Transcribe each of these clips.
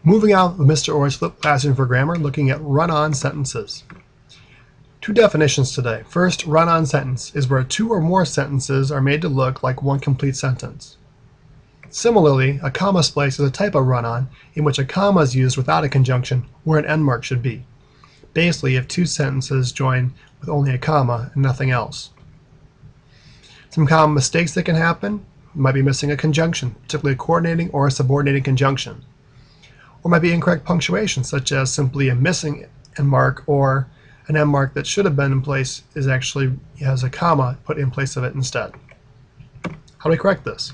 Moving on with Mr. Orth's flipped classroom for grammar, looking at run-on sentences. Two definitions today. First, run-on sentence is where two or more sentences are made to look like one complete sentence. Similarly, a comma splice is a type of run-on in which a comma is used without a conjunction where an end mark should be. Basically, if two sentences join with only a comma and nothing else. Some common mistakes that can happen: you might be missing a conjunction, particularly a coordinating or a subordinating conjunction. Or might be incorrect punctuation, such as simply a missing end mark, or an end mark that should have been in place is actually has a comma put in place of it instead. How do we correct this?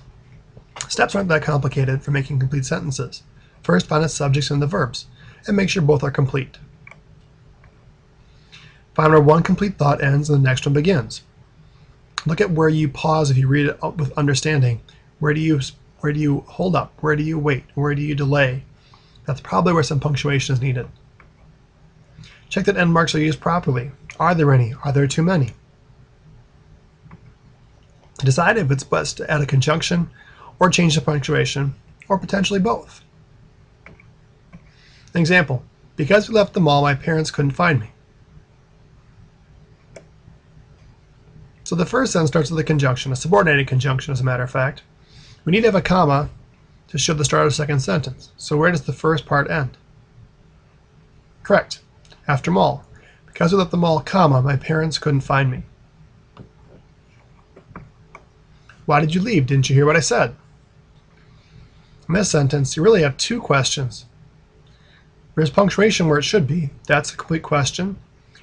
Steps aren't that complicated for making complete sentences. First, find the subjects and the verbs, and make sure both are complete. Find where one complete thought ends and the next one begins. Look at where you pause if you read it with understanding. Where do you hold up? Where do you wait? Where do you delay? That's probably where some punctuation is needed. Check that end marks are used properly. Are there any? Are there too many? Decide if it's best to add a conjunction or change the punctuation, or potentially both. An example: because we left the mall, my parents couldn't find me. So the first sentence starts with a conjunction, a subordinated conjunction as a matter of fact. We need to have a comma to show the start of the second sentence. So where does the first part end? Correct. After mall. Because we left the mall, comma, my parents couldn't find me. Why did you leave? Didn't you hear what I said? In this sentence, you really have two questions. There's punctuation where it should be. That's a complete question.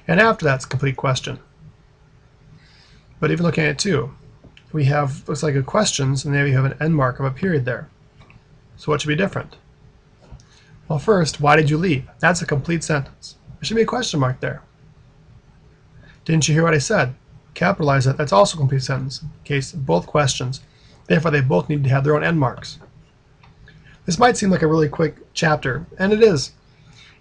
And after that's a complete question. But even looking at it too, we have, looks like a questions, and then we have an end mark of a period there. So what should be different? Well, first, why did you leave? That's a complete sentence. There should be a question mark there. Didn't you hear what I said? Capitalize it. That's also a complete sentence in case of both questions. Therefore, they both need to have their own end marks. This might seem like a really quick chapter, and it is.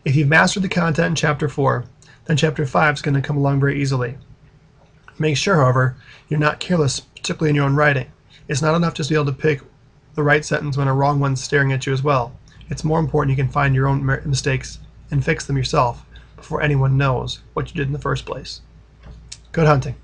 If you've mastered the content in Chapter 4, then Chapter 5 is going to come along very easily. Make sure, however, you're not careless, particularly in your own writing. It's not enough just to be able to pick the right sentence when a wrong one's staring at you as well. It's more important you can find your own mistakes and fix them yourself before anyone knows what you did in the first place. Good hunting.